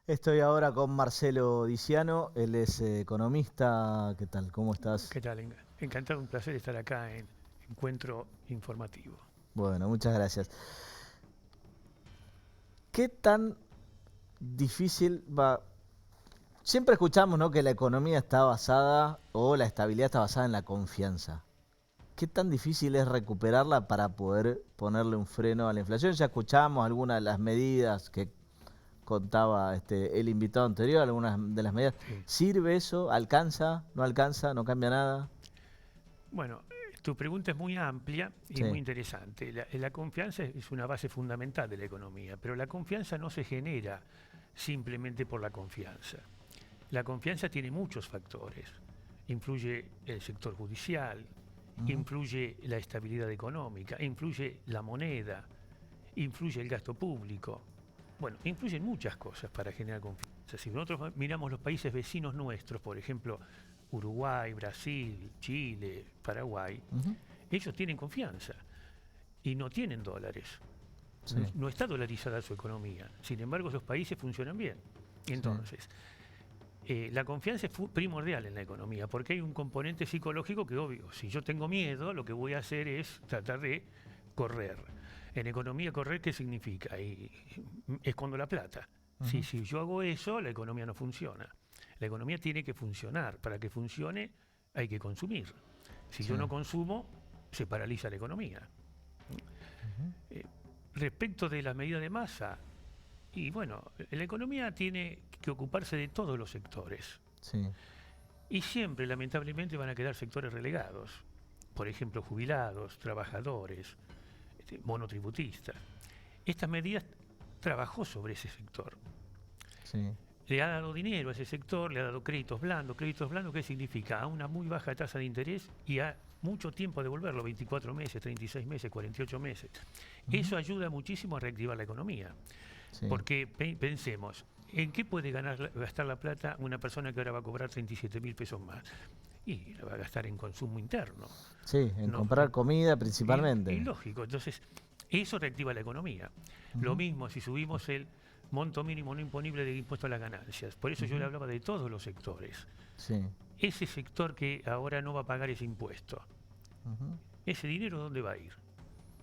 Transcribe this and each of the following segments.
Estoy ahora con Marcelo Diciano, él es economista. ¿Qué tal? ¿Cómo estás? ¿Qué tal? Encantado, un placer estar acá en Encuentro Informativo. Bueno, muchas gracias. ¿Qué tan difícil va? Siempre escuchamos, ¿no?, que la economía está basada o la estabilidad está basada en la confianza. ¿Qué tan difícil es recuperarla para poder ponerle un freno a la inflación? Ya escuchamos algunas de las medidas que contaba el invitado anterior, algunas de las medidas. Sí. ¿Sirve eso? ¿Alcanza? ¿No alcanza? ¿No cambia nada? Bueno, tu pregunta es muy amplia y muy Sí. interesante. La confianza es una base fundamental de la economía, pero la confianza no se genera simplemente por la confianza. La confianza tiene muchos factores. Influye el sector judicial, Ujú. influye la estabilidad económica, influye la moneda, influye el gasto público. Bueno, influyen muchas cosas para generar confianza. Si nosotros miramos los países vecinos nuestros, por ejemplo, Uruguay, Brasil, Chile, Paraguay, Ujú. ellos tienen confianza y no tienen dólares. Sí, No está dolarizada su economía. Sin embargo, esos países funcionan bien. sí. Entonces, la confianza es primordial en la economía, porque hay un componente psicológico que, obvio, si yo tengo miedo, lo que voy a hacer es tratar de correr. En economía, correr, ¿qué significa? Escondo la plata. Ujú. Si yo hago eso, la economía no funciona. La economía tiene que funcionar. Para que funcione, hay que consumir. Si Sí. yo no consumo, se paraliza la economía. Ujú. Eh, Respecto de la medida de masa, y bueno, la economía tiene que ocuparse de todos los sectores. Sí. Y siempre, lamentablemente, van a quedar sectores relegados. Por ejemplo, jubilados, trabajadores, monotributistas. Estas medidas trabajó sobre ese sector. Sí. Le ha dado dinero a ese sector, le ha dado créditos blandos. Créditos blandos, ¿qué significa? A una muy baja tasa de interés y a mucho tiempo a devolverlo, 24 meses, 36 meses, 48 meses. Ujú. Eso ayuda muchísimo a reactivar la economía. Sí. Porque pensemos, ¿en qué puede gastar la plata una persona que ahora va a cobrar 37.000 pesos más? Y la va a gastar en consumo interno. Sí, en No, comprar comida y principalmente. lógico, entonces eso reactiva la economía. Lo Ujú. mismo si subimos el monto mínimo no imponible de impuesto a las ganancias. Por eso yo le Ujú. hablaba de todos los sectores. Sí. Ese sector que ahora no va a pagar ese impuesto, Ujú. ese dinero ¿dónde va a ir?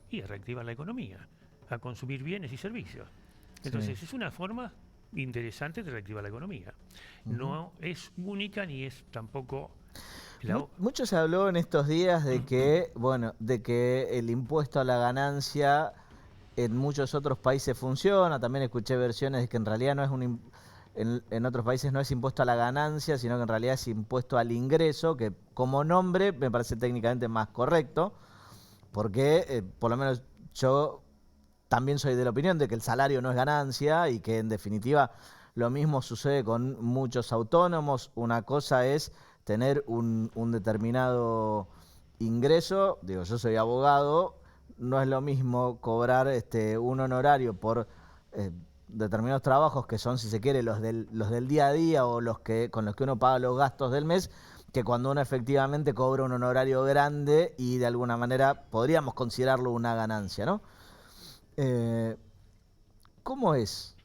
Y a reactivar la economía, a consumir bienes y servicios. Sí. Entonces es una forma interesante de reactivar la economía. Ujú. No es única ni es tampoco la... Mucho se habló en estos días de que, bueno, de que el impuesto a la ganancia en muchos otros países funciona. También escuché versiones de que en realidad no es en otros países no es impuesto a la ganancia, sino que en realidad es impuesto al ingreso, que como nombre me parece técnicamente más correcto, porque por lo menos yo también soy de la opinión de que el salario no es ganancia y que en definitiva lo mismo sucede con muchos autónomos. Una cosa es tener un determinado ingreso. Digo, yo soy abogado, no es lo mismo cobrar un honorario por eh, determinados trabajos que son, si se quiere, los del día a día o con los que uno paga los gastos del mes, que cuando uno efectivamente cobra un honorario grande y de alguna manera podríamos considerarlo una ganancia, ¿no? Eh, ¿Cómo es?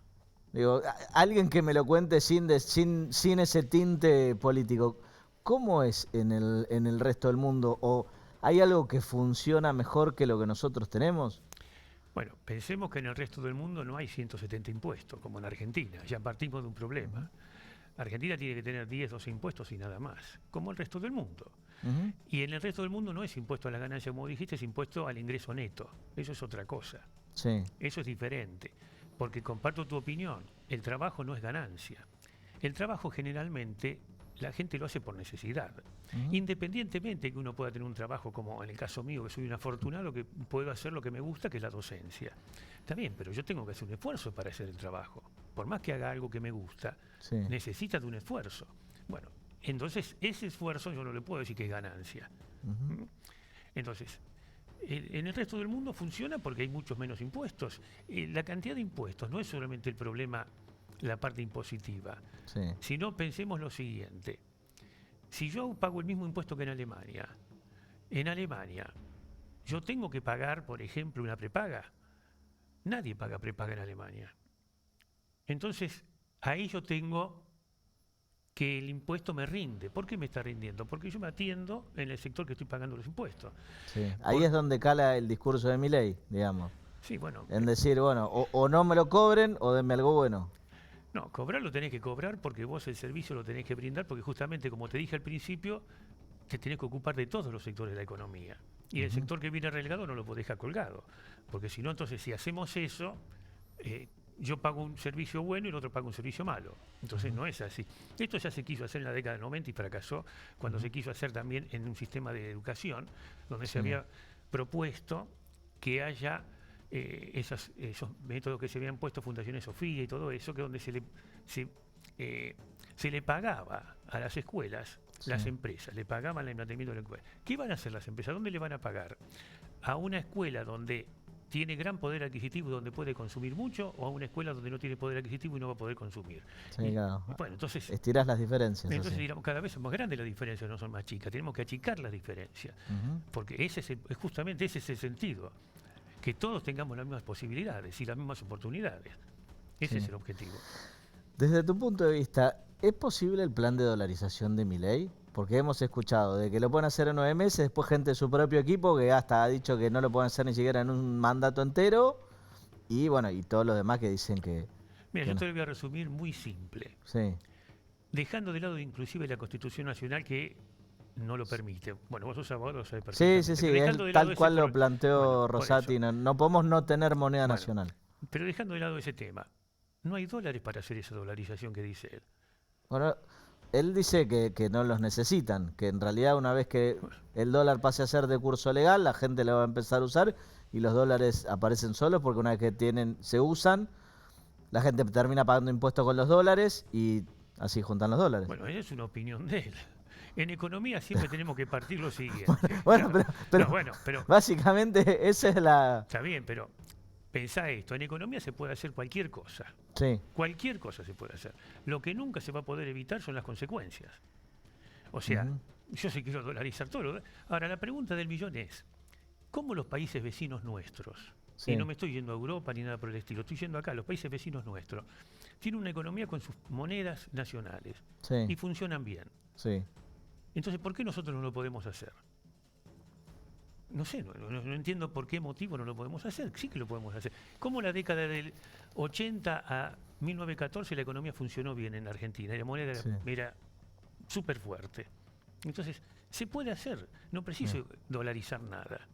Digo, alguien que me lo cuente sin ese tinte político. ¿Cómo es en el resto del mundo? ¿O hay algo que funciona mejor que lo que nosotros tenemos? Bueno, pensemos que en el resto del mundo no hay 170 impuestos, como en Argentina. Ya partimos de un Ujú. problema. Argentina tiene que tener 10, 12 impuestos y nada más, como el resto del mundo. Ujú. Y en el resto del mundo no es impuesto a la ganancia, como dijiste, es impuesto al ingreso neto. Eso es otra cosa. Sí. Eso es diferente. Porque comparto tu opinión, el trabajo no es ganancia. El trabajo generalmente la gente lo hace por necesidad. Ujú. Independientemente que uno pueda tener un trabajo, como en el caso mío, que soy un afortunado, que puedo hacer lo que me gusta, que es la docencia. Está bien, pero yo tengo que hacer un esfuerzo para hacer el trabajo. Por más que haga algo que me gusta, Sí. necesita de un esfuerzo. Bueno, entonces ese esfuerzo yo no le puedo decir que es ganancia. Ujú. ¿Mm? Entonces, en el resto del mundo funciona porque hay muchos menos impuestos. La cantidad de impuestos no es solamente el problema, la parte impositiva, Sí. sino pensemos lo siguiente. Si yo pago el mismo impuesto que en Alemania, yo tengo que pagar, por ejemplo, una prepaga. Nadie paga prepaga en Alemania. Entonces, ahí yo tengo que el impuesto me rinde. ¿Por qué me está rindiendo? Porque yo me atiendo en el sector que estoy pagando los impuestos. Sí. Ahí es donde cala el discurso de Milei, digamos. Sí, bueno, En decir, bueno, o no me lo cobren o denme algo bueno. no, cobrar lo tenés que cobrar porque vos el servicio lo tenés que brindar porque justamente, como te dije al principio, te tenés que ocupar de todos los sectores de la economía. Y el sector que viene relegado no lo podés dejar colgado. Porque si no, entonces si hacemos eso, yo pago un servicio bueno y el otro paga un servicio malo. Entonces no es así. Esto ya se quiso hacer en la década del 90 y fracasó cuando se quiso hacer también en un sistema de educación donde se había propuesto que haya esos métodos que se habían puesto, Fundaciones Sofía y todo eso, que donde se le pagaba a las escuelas, las empresas, le pagaban el mantenimiento de la escuela. ¿Qué van a hacer las empresas? ¿Dónde le van a pagar? ¿A una escuela donde tiene gran poder adquisitivo y donde puede consumir mucho, o a una escuela donde no tiene poder adquisitivo y no va a poder consumir? Sí, claro. Bueno, entonces estirás las diferencias. entonces digamos, cada vez son más grandes las diferencias, no son más chicas. Tenemos que achicar las diferencias, porque justamente ese es el sentido, que todos tengamos las mismas posibilidades y las mismas oportunidades. Ese es el objetivo. Desde tu punto de vista, ¿es posible el plan de dolarización de Milei? Porque hemos escuchado de que lo pueden hacer en 9 meses, después gente de su propio equipo que hasta ha dicho que no lo pueden hacer ni siquiera en un mandato entero, y bueno, y todos los demás que dicen que... Mira, que yo no. te lo voy a resumir muy simple. Sí, Dejando de lado inclusive la Constitución Nacional que no lo permite. Bueno, vos sos abogado, lo sabés sí, perfectamente. sí, sí, Pero es dejando de lado tal ese cual lo planteó bueno, por Rosati, eso. no podemos no tener moneda Bueno, nacional. pero dejando de lado ese tema, no hay dólares para hacer esa dolarización que dice él. Bueno, él dice que no los necesitan, que en realidad una vez que el dólar pase a ser de curso legal, la gente lo va a empezar a usar y los dólares aparecen solos porque una vez que se usan, la gente termina pagando impuestos con los dólares y así juntan los dólares. Bueno, esa es una opinión de él. En economía siempre tenemos que partir lo siguiente. Bueno, pero No, bueno, pero básicamente esa es la... está bien, pero pensá esto, en economía se puede hacer cualquier cosa. Sí, Cualquier cosa se puede hacer. Lo que nunca se va a poder evitar son las consecuencias. O sea, yo sí quiero dolarizar todo. Ahora, la pregunta del millón es, ¿cómo los países vecinos nuestros, sí, y no me estoy yendo a Europa ni nada por el estilo, estoy yendo acá, los países vecinos nuestros, tienen una economía con sus monedas nacionales y sí, funcionan bien? sí. Entonces, ¿por qué nosotros no lo podemos hacer? No sé, no entiendo por qué motivo no lo podemos hacer. Sí que lo podemos hacer. ¿Cómo la década del 80 a 1914 la economía funcionó bien en Argentina? Y la moneda era súper fuerte. Entonces, se puede hacer. No preciso dolarizar nada.